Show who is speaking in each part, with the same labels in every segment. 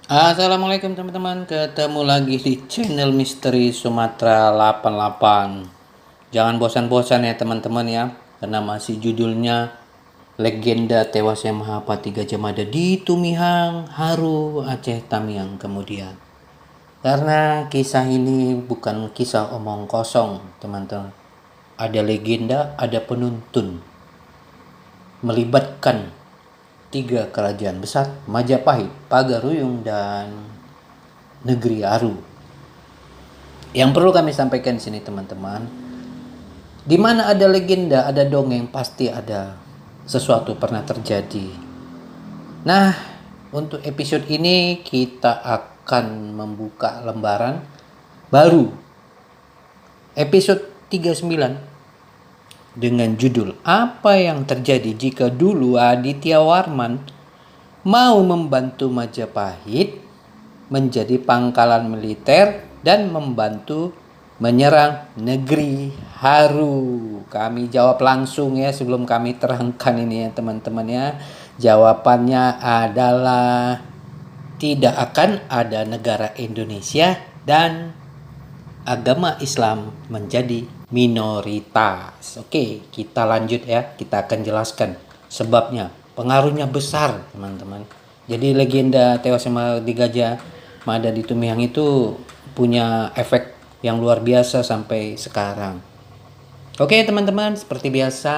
Speaker 1: Assalamualaikum teman-teman, ketemu lagi di channel Misteri Sumatera 88. Jangan bosan-bosan ya teman-teman ya, karena masih judulnya Legenda Tewasnya Mahapati Gajah Mada di Tumihang, Haru, Aceh Tamiang kemudian. Karena kisah ini bukan kisah omong kosong teman-teman. Ada legenda, ada penuntun. Melibatkan tiga kerajaan besar, Majapahit, Pagaruyung, dan Negeri Aru. Yang perlu kami sampaikan di sini teman-teman, di mana ada legenda, ada dongeng, pasti ada sesuatu pernah terjadi. Nah, untuk episode ini kita akan membuka lembaran baru. Episode 39 dengan judul Apa yang terjadi jika dulu Aditya Warman mau membantu Majapahit menjadi pangkalan militer dan membantu menyerang negeri Haru. Kami jawab langsung ya sebelum kami terangkan ini ya teman-teman ya. Jawabannya adalah tidak akan ada negara Indonesia dan agama Islam menjadi minoritas. Oke, kita lanjut ya. Kita akan jelaskan sebabnya. Pengaruhnya besar, teman-teman. Jadi legenda tewasnya Gajah Mada di Tumihang itu punya efek yang luar biasa sampai sekarang. Oke teman-teman, seperti biasa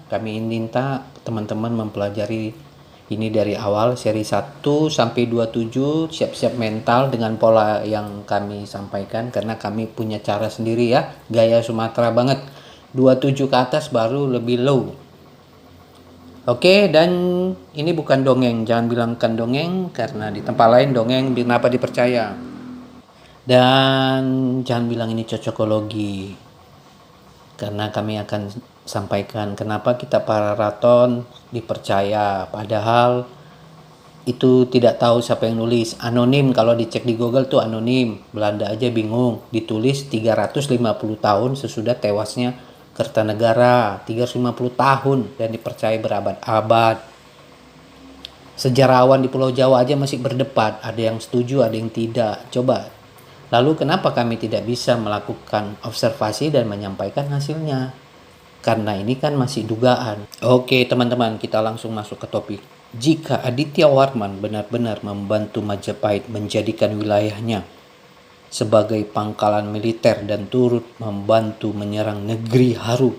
Speaker 1: kami minta teman-teman mempelajari ini dari awal seri 1 sampai 27, siap-siap mental dengan pola yang kami sampaikan karena kami punya cara sendiri ya, gaya Sumatera banget. 27 ke atas baru lebih low. Oke, dan ini bukan dongeng, jangan bilangkan dongeng karena di tempat lain dongeng kenapa dipercaya. Dan jangan bilang ini cocokologi, karena kami akan sampaikan kenapa kita para raton dipercaya, padahal itu tidak tahu siapa yang nulis. Anonim, kalau dicek di Google tuh anonim. Belanda aja bingung, ditulis 350 tahun sesudah tewasnya Kertanegara, 350 tahun dan dipercaya berabad-abad. Sejarawan di Pulau Jawa aja masih berdebat, ada yang setuju, ada yang tidak. Coba, lalu kenapa kami tidak bisa melakukan observasi dan menyampaikan hasilnya? Karena ini kan masih dugaan. Oke teman-teman, kita langsung masuk ke topik. Jika Aditya Warman benar-benar membantu Majapahit menjadikan wilayahnya sebagai pangkalan militer dan turut membantu menyerang negeri Haru,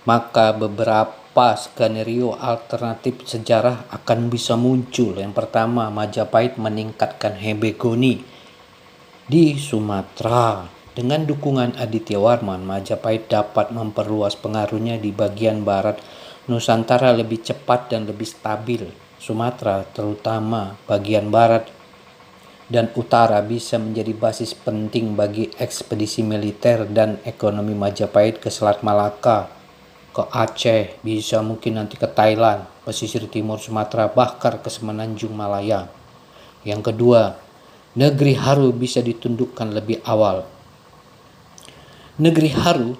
Speaker 1: maka beberapa skenario alternatif sejarah akan bisa muncul. Yang pertama, Majapahit meningkatkan hegemoni di Sumatera. Dengan dukungan Aditya Warman, Majapahit dapat memperluas pengaruhnya di bagian barat Nusantara lebih cepat dan lebih stabil. Sumatera, terutama bagian barat dan utara, bisa menjadi basis penting bagi ekspedisi militer dan ekonomi Majapahit ke Selat Malaka, ke Aceh, bisa mungkin nanti ke Thailand, pesisir timur Sumatera, bahkan ke Semenanjung Malaya. Yang kedua, negeri Haru bisa ditundukkan lebih awal. Negeri Haru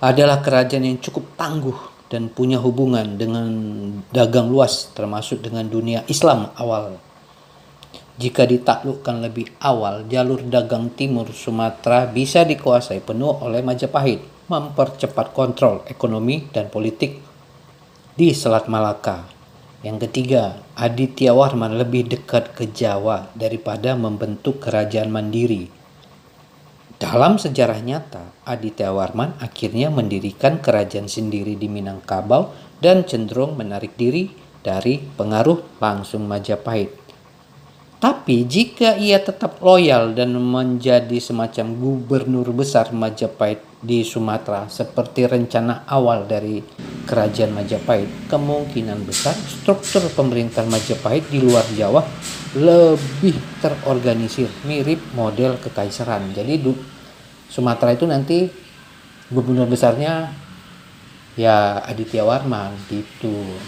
Speaker 1: adalah kerajaan yang cukup tangguh dan punya hubungan dengan dagang luas, termasuk dengan dunia Islam awal. Jika ditaklukkan lebih awal, jalur dagang timur Sumatera bisa dikuasai penuh oleh Majapahit, mempercepat kontrol ekonomi dan politik di Selat Malaka. Yang ketiga, Aditya Warman lebih dekat ke Jawa daripada membentuk kerajaan mandiri. Dalam sejarah nyata, Aditya Warman akhirnya mendirikan kerajaan sendiri di Minangkabau dan cenderung menarik diri dari pengaruh langsung Majapahit. Tapi jika ia tetap loyal dan menjadi semacam gubernur besar Majapahit di Sumatera seperti rencana awal dari kerajaan Majapahit, kemungkinan besar struktur pemerintahan Majapahit di luar Jawa lebih terorganisir, mirip model kekaisaran. Jadi Sumatera itu nanti gubernur besarnya ya Aditya Warman gitu.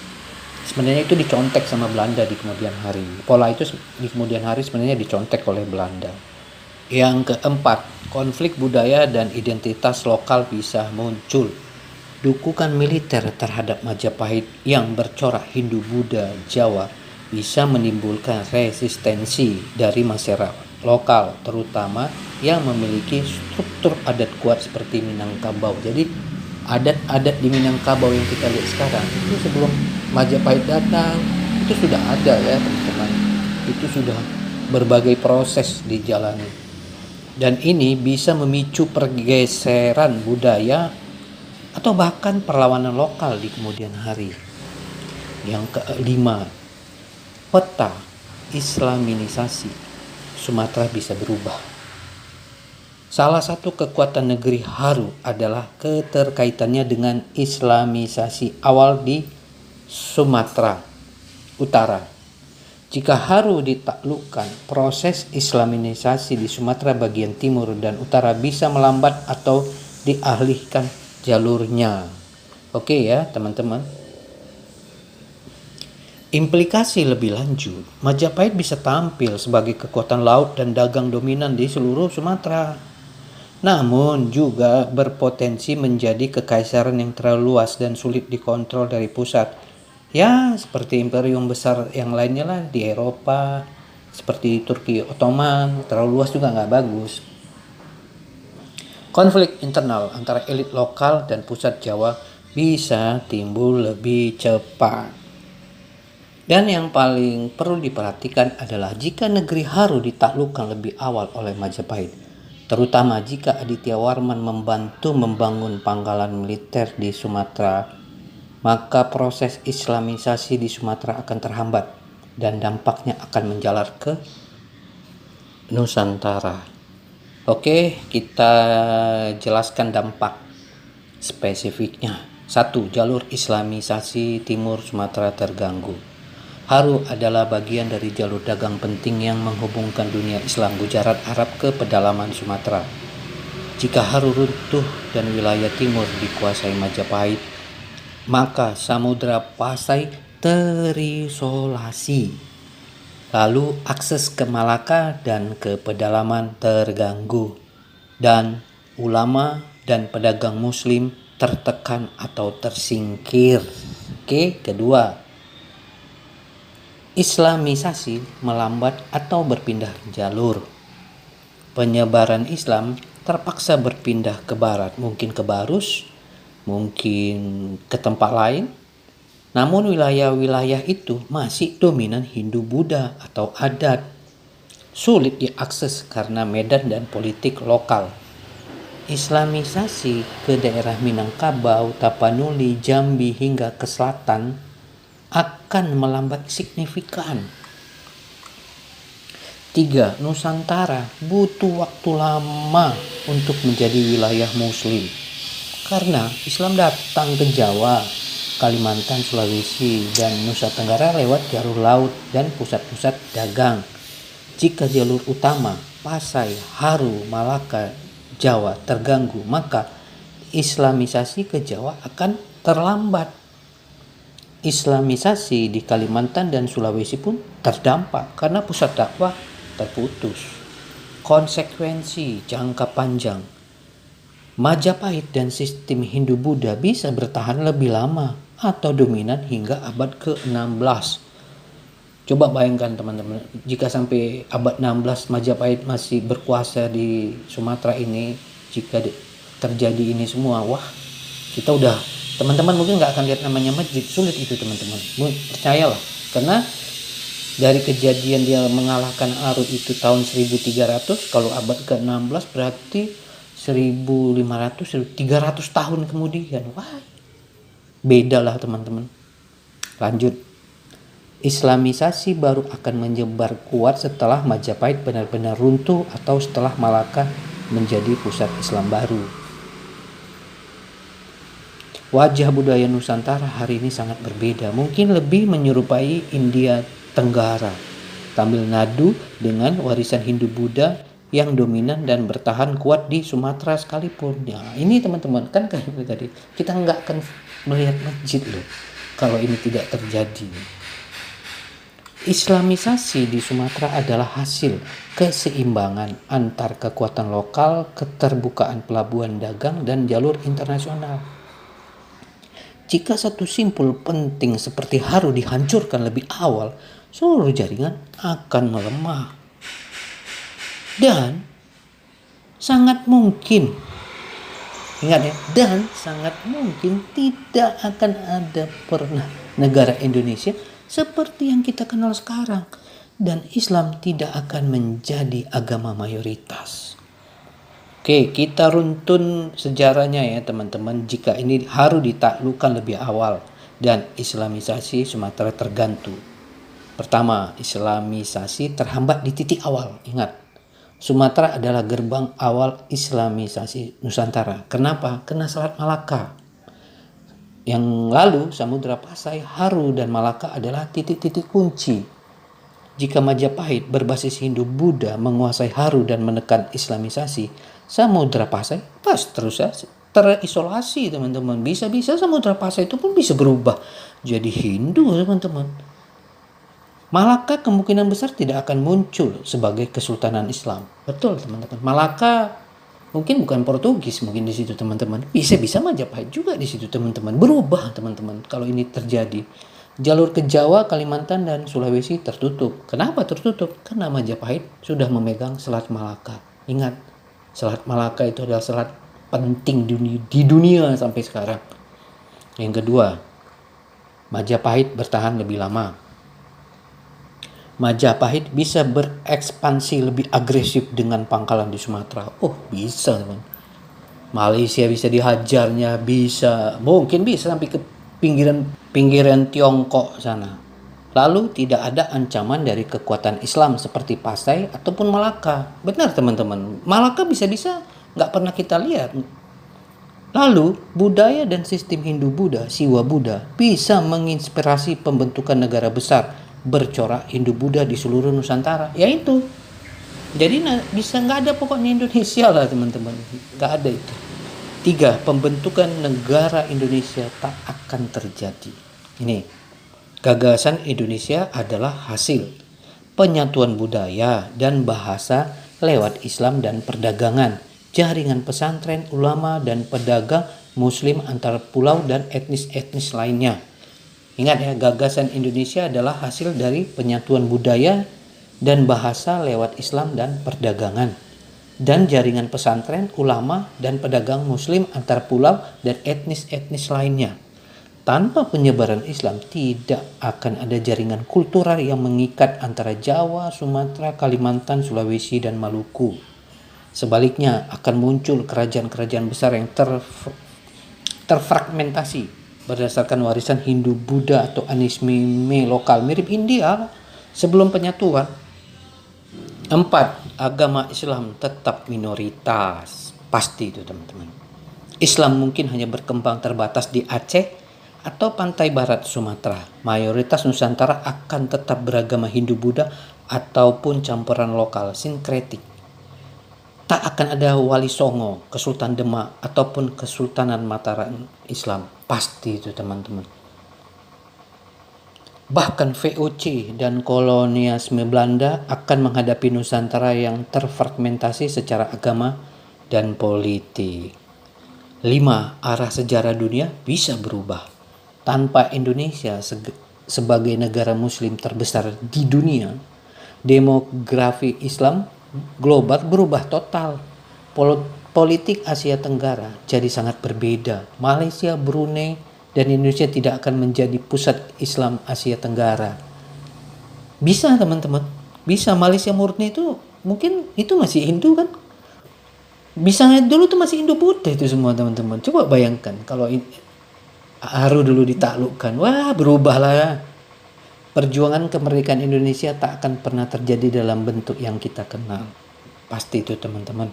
Speaker 1: Sebenarnya itu dicontek sama Belanda di kemudian hari. Pola itu di kemudian hari sebenarnya dicontek oleh Belanda. Yang keempat, konflik budaya dan identitas lokal bisa muncul. Dukungan militer terhadap Majapahit yang bercorak Hindu, Buddha, Jawa bisa menimbulkan resistensi dari masyarakat lokal, terutama yang memiliki struktur adat kuat seperti Minangkabau. Jadi adat-adat di Minangkabau yang kita lihat sekarang itu sebelum Majapahit datang itu sudah ada ya teman-teman. Itu sudah berbagai proses dijalani. Dan ini bisa memicu pergeseran budaya atau bahkan perlawanan lokal di kemudian hari. Yang kelima, peta Islamisasi Sumatera bisa berubah. Salah satu kekuatan negeri Haru adalah keterkaitannya dengan Islamisasi awal di Sumatera Utara. Jika Haru ditaklukkan, proses Islamisasi di Sumatera bagian timur dan utara bisa melambat atau dialihkan jalurnya. Oke ya teman-teman. Implikasi lebih lanjut, Majapahit bisa tampil sebagai kekuatan laut dan dagang dominan di seluruh Sumatera. Namun juga berpotensi menjadi kekaisaran yang terlalu luas dan sulit dikontrol dari pusat. Ya, seperti imperium besar yang lainnya lah di Eropa, seperti Turki Ottoman, terlalu luas juga nggak bagus. Konflik internal antara elit lokal dan pusat Jawa bisa timbul lebih cepat. Dan yang paling perlu diperhatikan adalah jika negeri Haru ditaklukkan lebih awal oleh Majapahit, terutama jika Aditya Warman membantu membangun pangkalan militer di Sumatera, maka proses Islamisasi di Sumatera akan terhambat dan dampaknya akan menjalar ke Nusantara. Oke, kita jelaskan dampak spesifiknya. 1. Jalur Islamisasi Timur Sumatera terganggu. Haru adalah bagian dari jalur dagang penting yang menghubungkan dunia Islam Gujarat Arab ke pedalaman Sumatera. Jika Haru runtuh dan wilayah timur dikuasai Majapahit, maka Samudra Pasai terisolasi. Lalu akses ke Malaka dan ke pedalaman terganggu. Dan ulama dan pedagang muslim tertekan atau tersingkir. Oke, kedua, Islamisasi melambat atau berpindah jalur. Penyebaran Islam terpaksa berpindah ke barat, mungkin ke Barus, mungkin ke tempat lain. Namun wilayah-wilayah itu masih dominan Hindu-Buddha atau adat. Sulit diakses karena medan dan politik lokal. Islamisasi ke daerah Minangkabau, Tapanuli, Jambi hingga ke selatan akan melambat signifikan. 3. Nusantara butuh waktu lama untuk menjadi wilayah muslim karena Islam datang ke Jawa, Kalimantan, Sulawesi, dan Nusa Tenggara lewat jalur laut dan pusat-pusat dagang. Jika jalur utama Pasai, Haru, Malaka, Jawa terganggu, maka Islamisasi ke Jawa akan terlambat. Islamisasi di Kalimantan dan Sulawesi pun terdampak karena pusat dakwah terputus. Konsekuensi jangka panjang, Majapahit dan sistem Hindu-Buddha bisa bertahan lebih lama atau dominan hingga abad ke-16. Coba bayangkan teman-teman, jika sampai abad 16 Majapahit masih berkuasa di Sumatera ini, jika terjadi ini semua, wah kita udah, teman-teman mungkin nggak akan lihat namanya masjid, sulit itu teman-teman, percayalah. Karena dari kejadian dia mengalahkan Arut itu tahun 1300, kalau abad ke-16 berarti 1500, 300 tahun kemudian. Wah, beda lah teman-teman. Lanjut. Islamisasi baru akan menyebar kuat setelah Majapahit benar-benar runtuh atau setelah Malaka menjadi pusat Islam baru. Wajah budaya Nusantara hari ini sangat berbeda, mungkin lebih menyerupai India Tenggara, Tamil Nadu dengan warisan Hindu-Buddha yang dominan dan bertahan kuat di Sumatera sekalipun. Ya, ini teman-teman, kan kayak tadi, kita nggak akan melihat masjid loh kalau ini tidak terjadi. Islamisasi di Sumatera adalah hasil keseimbangan antar kekuatan lokal, keterbukaan pelabuhan dagang, dan jalur internasional. Jika satu simpul penting seperti Haru dihancurkan lebih awal, seluruh jaringan akan melemah. Dan sangat mungkin, ingat ya, dan sangat mungkin tidak akan ada pernah negara Indonesia seperti yang kita kenal sekarang. Dan Islam tidak akan menjadi agama mayoritas. Oke, kita runtun sejarahnya ya teman-teman. Jika ini harus ditaklukkan lebih awal dan Islamisasi Sumatera tergantung. Pertama, Islamisasi terhambat di titik awal. Ingat, Sumatera adalah gerbang awal Islamisasi Nusantara. Kenapa? Karena Selat Malaka. Yang lalu Samudra Pasai, Haru, dan Malaka adalah titik-titik kunci. Jika Majapahit berbasis Hindu-Buddha menguasai Haru dan menekan Islamisasi, Samudra Pasai pas terus terisolasi teman-teman. Bisa-bisa Samudra Pasai itu pun bisa berubah jadi Hindu teman-teman. Malaka kemungkinan besar tidak akan muncul sebagai kesultanan Islam. Betul teman-teman. Malaka mungkin bukan Portugis mungkin di situ teman-teman. Bisa-bisa Majapahit juga di situ teman-teman. Berubah teman-teman kalau ini terjadi. Jalur ke Jawa, Kalimantan, dan Sulawesi tertutup. Kenapa tertutup? Karena Majapahit sudah memegang Selat Malaka. Ingat, Selat Malaka itu adalah selat penting di dunia sampai sekarang. Yang kedua, Majapahit bertahan lebih lama. Majapahit bisa berekspansi lebih agresif dengan pangkalan di Sumatera. Oh, bisa teman. Malaysia bisa dihajarnya, mungkin bisa sampai ke pinggiran Tiongkok sana. Lalu tidak ada ancaman dari kekuatan Islam seperti Pasai ataupun Malaka. Benar teman-teman, Malaka bisa-bisa nggak pernah kita lihat. Lalu budaya dan sistem Hindu-Buddha, Siwa-Buddha bisa menginspirasi pembentukan negara besar bercorak Hindu-Buddha di seluruh Nusantara. Yaitu, jadi bisa nggak ada pokoknya Indonesia lah teman-teman, nggak ada itu. 3. Pembentukan negara Indonesia tak akan terjadi. Ini, gagasan Indonesia adalah hasil penyatuan budaya dan bahasa lewat Islam dan perdagangan, jaringan pesantren, ulama, dan pedagang Muslim antar pulau dan etnis-etnis lainnya. Ingat ya, gagasan Indonesia adalah hasil dari penyatuan budaya dan bahasa lewat Islam dan perdagangan, dan jaringan pesantren, ulama, dan pedagang Muslim antar pulau dan etnis-etnis lainnya. Tanpa penyebaran Islam tidak akan ada jaringan kultural yang mengikat antara Jawa, Sumatera, Kalimantan, Sulawesi, dan Maluku. Sebaliknya akan muncul kerajaan-kerajaan besar yang terfragmentasi berdasarkan warisan Hindu-Buddha atau animisme lokal mirip India sebelum penyatuan. 4. Agama Islam tetap minoritas. Pasti itu teman-teman. Islam mungkin hanya berkembang terbatas di Aceh atau pantai barat Sumatera. Mayoritas Nusantara akan tetap beragama Hindu-Buddha ataupun campuran lokal sinkretik. Tak akan ada Wali Songo, Kesultanan Demak, ataupun Kesultanan Mataram Islam. Pasti itu teman-teman. Bahkan VOC dan kolonialisme Belanda akan menghadapi Nusantara yang terfragmentasi secara agama dan politik. 5. Arah sejarah dunia bisa berubah. Tanpa Indonesia sebagai negara muslim terbesar di dunia, demografi Islam global berubah total. Politik Asia Tenggara jadi sangat berbeda. Malaysia, Brunei, dan Indonesia tidak akan menjadi pusat Islam Asia Tenggara. Bisa teman-teman, bisa. Malaysia murni itu mungkin itu masih Hindu kan. Bisa dulu tuh masih Hindu-Buddha itu semua teman-teman. Coba bayangkan kalau Haru dulu ditaklukkan, wah berubahlah. Perjuangan kemerdekaan Indonesia tak akan pernah terjadi dalam bentuk yang kita kenal. Pasti itu teman-teman.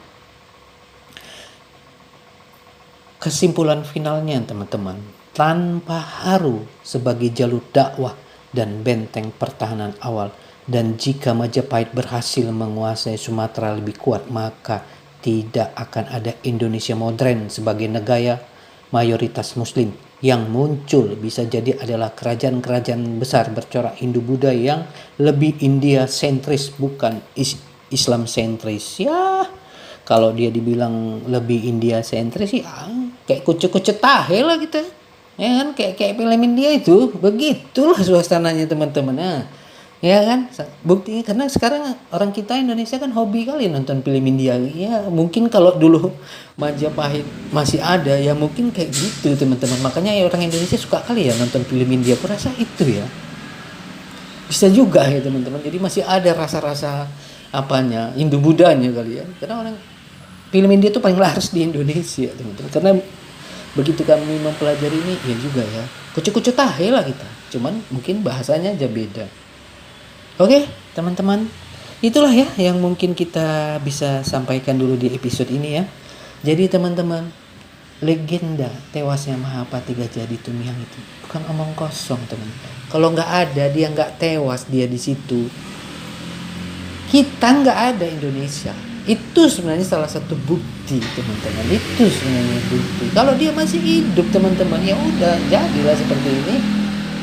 Speaker 1: Kesimpulan finalnya teman-teman, tanpa Haru sebagai jalur dakwah dan benteng pertahanan awal, dan jika Majapahit berhasil menguasai Sumatera lebih kuat, maka tidak akan ada Indonesia modern sebagai negara mayoritas muslim. Yang muncul bisa jadi adalah kerajaan-kerajaan besar bercorak Hindu-Buddha yang lebih India sentris, bukan Islam sentris. Ya, kalau dia dibilang lebih India sentris sih kayak kucet-kucet tahe lah kita. Ya kan, kayak film India itu. Begitulah suasananya teman-teman. Nah, Ya kan? Buktinya karena sekarang orang kita Indonesia kan hobi kali nonton film India. Ya mungkin kalau dulu Majapahit masih ada ya mungkin kayak gitu teman-teman. Makanya ya orang Indonesia suka kali ya nonton film India. Aku rasa itu ya. Bisa juga ya teman-teman. Jadi masih ada rasa-rasa apanya, Hindu-Budanya kali ya. Karena orang film India itu paling laris di Indonesia teman-teman. Karena begitu kami mempelajari ini ya juga ya. Kucu-kucu tahe lah kita. Cuman mungkin bahasanya aja beda. Oke, teman-teman. Itulah ya yang mungkin kita bisa sampaikan dulu di episode ini ya. Jadi teman-teman, legenda tewasnya Mahapati Gajah Tumiang itu bukan omong kosong, teman. Kalau nggak ada dia nggak tewas dia di situ, kita nggak ada Indonesia. Itu sebenarnya salah satu bukti, teman-teman. Itu sebenarnya bukti. Kalau dia masih hidup, teman-teman, ya udah jadilah seperti ini.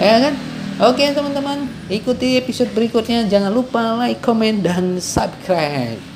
Speaker 1: Ya kan? Oke teman-teman, ikuti episode berikutnya. Jangan lupa like, comment, dan subscribe.